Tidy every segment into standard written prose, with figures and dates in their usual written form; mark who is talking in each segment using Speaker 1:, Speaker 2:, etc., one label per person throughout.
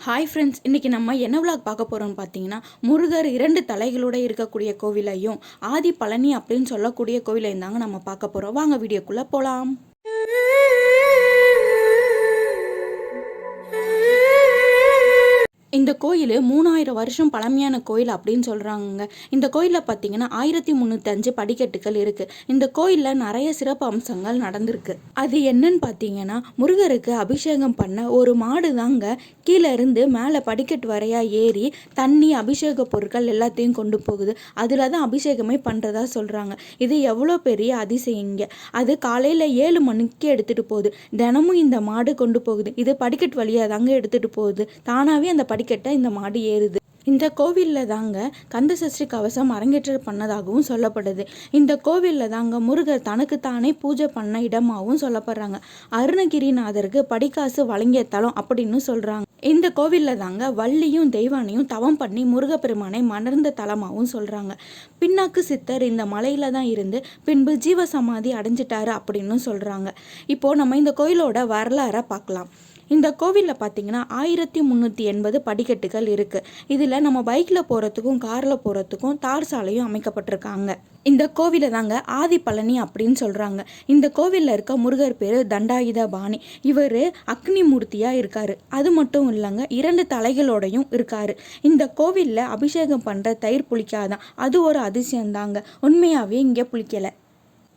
Speaker 1: Hi friends, இன்றைக்கி நம்ம என்ன விளாக் பார்க்க போகிறோம்னு பார்த்தீங்கன்னா, முருகர் 2 தலைகளோடு இருக்கக்கூடிய கோவிலையும் ஆதி பழனி அப்படின்னு சொல்லக்கூடிய கோவிலையும் தாங்க நம்ம பார்க்க போகிறோம். வாங்க வீடியோக்குள்ளே போகலாம். இந்த கோயில் 3000 வருஷம் பழமையான கோயில் அப்படின்னு சொல்கிறாங்க. இந்த கோயிலில் பார்த்தீங்கன்னா 1305 படிக்கட்டுகள் இருக்குது. இந்த கோயிலில் நிறைய சிறப்பு அம்சங்கள் நடந்திருக்கு. அது என்னன்னு பார்த்தீங்கன்னா, முருகருக்கு அபிஷேகம் பண்ண ஒரு மாடு தாங்க கீழே இருந்து மேலே படிக்கட்டு வரையா ஏறி தண்ணி அபிஷேக பொருட்கள் எல்லாத்தையும் கொண்டு போகுது. அதில் தான் அபிஷேகமே பண்ணுறதா சொல்கிறாங்க. இது எவ்வளோ பெரிய அதிசயங்க. அது காலையில் 7 மணிக்கு எடுத்துகிட்டு போகுது. தினமும் இந்த மாடு கொண்டு போகுது. இது படிக்கட்டு வழியாக தாங்க எடுத்துகிட்டு போகுது. தானாகவே அந்த படிக்கட்டை இந்த மாடு ஏறுது. இந்த கோவிலில் தாங்க கந்த சஷ்டி கவசம் அரங்கேற்றம் பண்ணதாகவும் சொல்லப்படுது. இந்த கோவிலில் தாங்க முருகர் தனக்குத்தானே பூஜை பண்ண இடமாகவும் சொல்லப்படுறாங்க. அருணகிரிநாதருக்கு படிக்காசு வழங்கிய தலம் அப்படின்னு சொல்கிறாங்க. இந்த கோவிலில் தாங்க வள்ளியும் தெய்வானையும் தவம் பண்ணி முருகப்பெருமானை மணர்ந்த தலமாகவும் சொல்கிறாங்க. பின்னாக்கு சித்தர் இந்த மலையில தான் இருந்து பின்பு ஜீவசமாதி அடைஞ்சிட்டாரு அப்படின்னு சொல்கிறாங்க. இப்போது நம்ம இந்த கோயிலோட வரலாறை பார்க்கலாம். இந்த கோவிலில் பார்த்தீங்கன்னா 1380 படிக்கட்டுகள் இருக்குது. இதில் நம்ம பைக்கில் போகிறதுக்கும் காரில் போகிறதுக்கும் தார் சாலையும் அமைக்கப்பட்டிருக்காங்க. இந்த கோவிலை தாங்க ஆதி பழனி அப்படின்னு சொல்கிறாங்க. இந்த கோவிலில் இருக்க முருகர் பேர் தண்டாயுதபாணி. இவர் அக்னி மூர்த்தியாக இருக்கார். அது மட்டும் இல்லைங்க, 2 தலைகளோடையும் இருக்கார். இந்த கோவிலில் அபிஷேகம் பண்ணுற தயிர் புளிக்காதான். அது ஒரு அதிசயம்தாங்க. உண்மையாகவே இங்கே புளிக்கலை.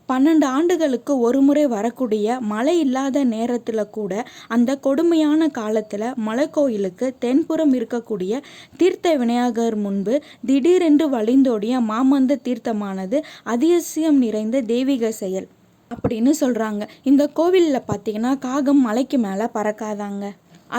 Speaker 1: 12 ஆண்டுகளுக்கு ஒரு முறை வரக்கூடிய மழை இல்லாத நேரத்தில் கூட அந்த கொடுமையான காலத்தில் மலைக்கோயிலுக்கு தென்புறம் இருக்கக்கூடிய தீர்த்த விநாயகர் முன்பு திடீரென்று வழிந்தோடிய மாமந்த தீர்த்தமானது அதிசயம் நிறைந்த தெய்வீக செயல் அப்படின்னு சொல்கிறாங்க. இந்த கோவிலில் பார்த்தீங்கன்னா காகம் மலைக்கு மேலே பறக்காதாங்க.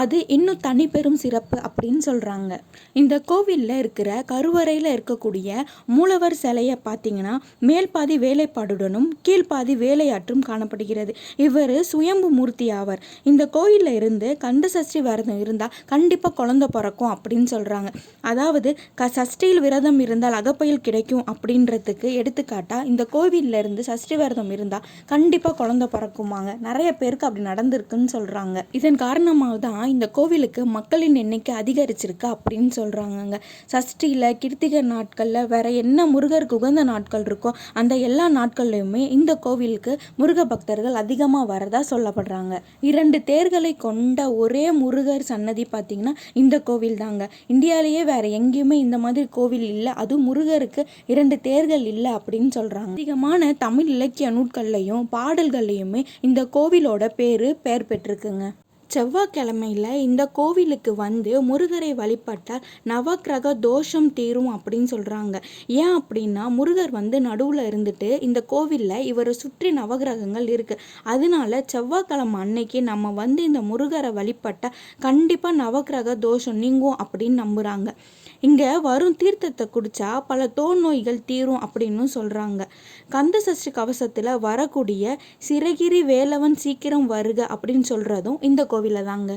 Speaker 1: அது இன்னும் தனி பெரும் சிறப்பு அப்படின்னு சொல்கிறாங்க. இந்த கோவிலில் இருக்கிற கருவறையில் இருக்கக்கூடிய மூலவர் சிலையை பார்த்தீங்கன்னா மேல் பாதி வேலைப்பாடுடனும் கீழ்பாதி வேலையாற்றும் காணப்படுகிறது. இவர் சுயம்பு மூர்த்தி ஆவார். இந்த கோயிலில் இருந்து கந்த சஷ்டி விரதம் இருந்தால் கண்டிப்பாக குழந்தை பிறக்கும் அப்படின்னு சொல்கிறாங்க. அதாவது சஷ்டியில் விரதம் இருந்தால் அகப்பையில் கிடைக்கும் அப்படின்றதுக்கு எடுத்துக்காட்டாக இந்த கோவிலில் இருந்து சஷ்டி விரதம் இருந்தால் கண்டிப்பாக குழந்தை பிறக்குமாங்க. நிறைய பேருக்கு அப்படி நடந்திருக்குன்னு சொல்கிறாங்க. இதன் காரணமாக தான் இந்த கோவிலுக்கு மக்களின் எண்ணிக்கை அதிகரிச்சிருக்கு அப்படின்னு சொல்கிறாங்கங்க. சஷ்டியில் கிருத்திகை நாட்களில் வேற என்ன முருகருக்கு உகந்த நாட்கள் இருக்கோ அந்த எல்லா நாட்கள்லையுமே இந்த கோவிலுக்கு முருக பக்தர்கள் அதிகமாக வரதா சொல்லப்படுறாங்க. 2 தேர்களை கொண்ட ஒரே முருகர் சன்னதி பார்த்தீங்கன்னா இந்த கோவில் தாங்க. இந்தியாவிலேயே வேற எங்கேயுமே இந்த மாதிரி கோவில் இல்லை. அதுவும் முருகருக்கு 2 தேர்கள் இல்லை அப்படின்னு சொல்கிறாங்க. அதிகமான தமிழ் இலக்கிய நூட்கள்லையும் பாடல்கள்லையுமே இந்த கோவிலோட பெயர் பெற்றிருக்குங்க. செவ்வாய்க்கிழமையில் இந்த கோவிலுக்கு வந்து முருகரை வழிபட்டால் நவக்கிரக தோஷம் தீரும் அப்படின்னு சொல்கிறாங்க. ஏன் அப்படின்னா முருகர் வந்து நடுவில் இருந்துட்டு இந்த கோவிலில் இவரை சுற்றி நவகிரகங்கள் இருக்குது. அதனால செவ்வாய்க்கிழமை அன்னைக்கு நம்ம வந்து இந்த முருகரை வழிபட்டால் கண்டிப்பாக நவக்கிரக தோஷம் நீங்கும் அப்படின்னு நம்புகிறாங்க. இங்கே வரும் தீர்த்தத்தை குடித்தா பல தோல் நோய்கள் தீரும் அப்படின்னு சொல்கிறாங்க. கந்த சஷ்டி கவசத்தில் வரக்கூடிய சிறகிரி வேலவன் சீக்கிரம் வருக அப்படின்னு சொல்கிறதும் இந்த கோவிலில் தாங்க.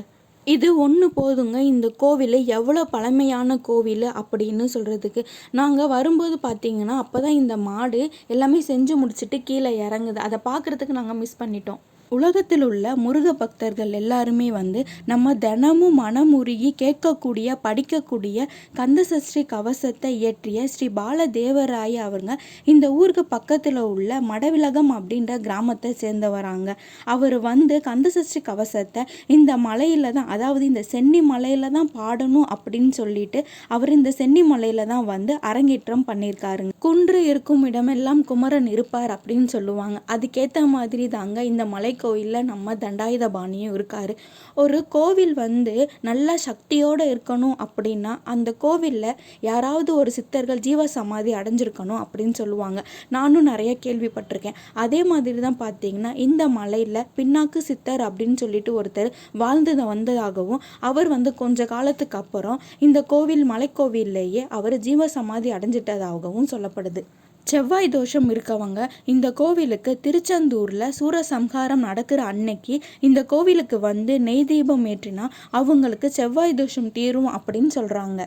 Speaker 1: இது ஒன்று போதுங்க இந்த கோவில் எவ்வளோ பழமையான கோவில் அப்படின்னு சொல்கிறதுக்கு. நாங்கள் வரும்போது பார்த்தீங்கன்னா அப்போ தான் இந்த மாடு எல்லாமே செஞ்சு முடிச்சுட்டு கீழே இறங்குது. அதை பார்க்குறதுக்கு நாங்கள் மிஸ் பண்ணிட்டோம். உலகத்தில் உள்ள முருக பக்தர்கள் எல்லாருமே வந்து நம்ம தினமும் மனமுருகி கேட்கக்கூடிய படிக்கக்கூடிய கந்த சஷ்டி கவசத்தை இயற்றிய ஸ்ரீ பாலதேவராய அவங்க இந்த ஊருக்கு பக்கத்தில் உள்ள மடவிலகம் அப்படின்ற கிராமத்தை சேர்ந்தவராங்க. அவர் வந்து கந்த சஷ்டி கவசத்தை இந்த மலையில தான், அதாவது இந்த சென்னி மலையில தான் பாடணும் அப்படின்னு சொல்லிட்டு அவர் இந்த சென்னி மலையில தான் வந்து அரங்கேற்றம் பண்ணியிருக்காருங்க. குன்று இருக்கும் இடமெல்லாம் குமரன் இருப்பார் அப்படின்னு சொல்லுவாங்க. அதுக்கேற்ற மாதிரி தாங்க இந்த மலை கோயிலில் நம்ம தண்டாயுதபாணியும் இருக்கார். ஒரு கோவில் வந்து நல்ல சக்தியோடு இருக்கணும் அப்படின்னா அந்த கோவிலில் யாராவது ஒரு சித்தர்கள் ஜீவ சமாதி அடைஞ்சிருக்கணும் அப்படின்னு சொல்லுவாங்க. நானும் நிறைய கேள்விப்பட்டிருக்கேன். அதே மாதிரி தான் பார்த்தீங்கன்னா இந்த மலையில் பின்னாக்கு சித்தர் அப்படின்னு சொல்லிட்டு ஒருத்தர் வாழ்ந்து வந்ததாகவும் அவர் வந்து கொஞ்ச காலத்துக்கு அப்புறம் இந்த கோவில் மலைக்கோவில்லையே அவர் ஜீவ சமாதி அடைஞ்சிட்டதாகவும் சொல்லப்படுது. செவ்வாய் தோஷம் இருக்கவங்க இந்த கோவிலுக்கு திருச்செந்தூரில் சூரசம்ஹாரம் நடக்கிற அன்னைக்கு இந்த கோவிலுக்கு வந்து நெய் தீபம் ஏற்றினா அவங்களுக்கு செவ்வாய் தோஷம் தீரும் அப்படின்னு சொல்கிறாங்க.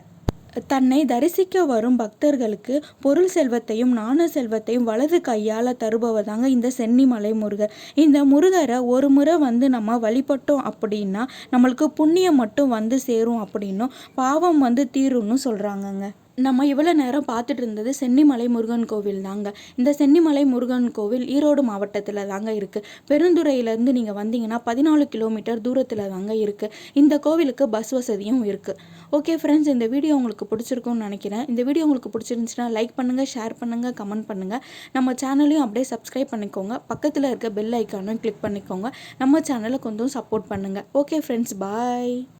Speaker 1: தன்னை தரிசிக்க வரும் பக்தர்களுக்கு பொருள் செல்வத்தையும் நாண செல்வத்தையும் வலது கையால் தருபவர் இந்த சென்னிமலை முருகர். இந்த முருகரை ஒரு முறை நம்ம வழிபட்டோம் அப்படின்னா நம்மளுக்கு புண்ணியம் மட்டும் சேரும் அப்படின்னும் பாவம் தீரும்னு சொல்கிறாங்கங்க. நம்ம இவ்வளோ நேரம் பார்த்துட்டு இருந்தது சென்னிமலை முருகன் கோவில் தாங்க. இந்த சென்னிமலை முருகன் கோவில் ஈரோடு மாவட்டத்தில் தாங்க இருக்குது. பெருந்துறையிலேருந்து நீங்கள் வந்தீங்கன்னா 14 கிலோமீட்டர் தூரத்தில் தாங்க இருக்குது. இந்த கோவிலுக்கு பஸ் வசதியும் இருக்குது. ஓகே ஃப்ரெண்ட்ஸ், இந்த வீடியோ உங்களுக்கு பிடிச்சிருக்கும்னு நினைக்கிறேன். இந்த வீடியோ உங்களுக்கு பிடிச்சிருந்துச்சுன்னா லைக் பண்ணுங்கள், ஷேர் பண்ணுங்கள், கமெண்ட் பண்ணுங்கள். நம்ம சேனலையும் அப்படியே சப்ஸ்கிரைப் பண்ணிக்கோங்க. பக்கத்தில் இருக்க பெல் ஐக்கானும் கிளிக் பண்ணிக்கோங்க. நம்ம சேனலை கொஞ்சம் சப்போர்ட் பண்ணுங்கள். ஓகே ஃப்ரெண்ட்ஸ், பாய்.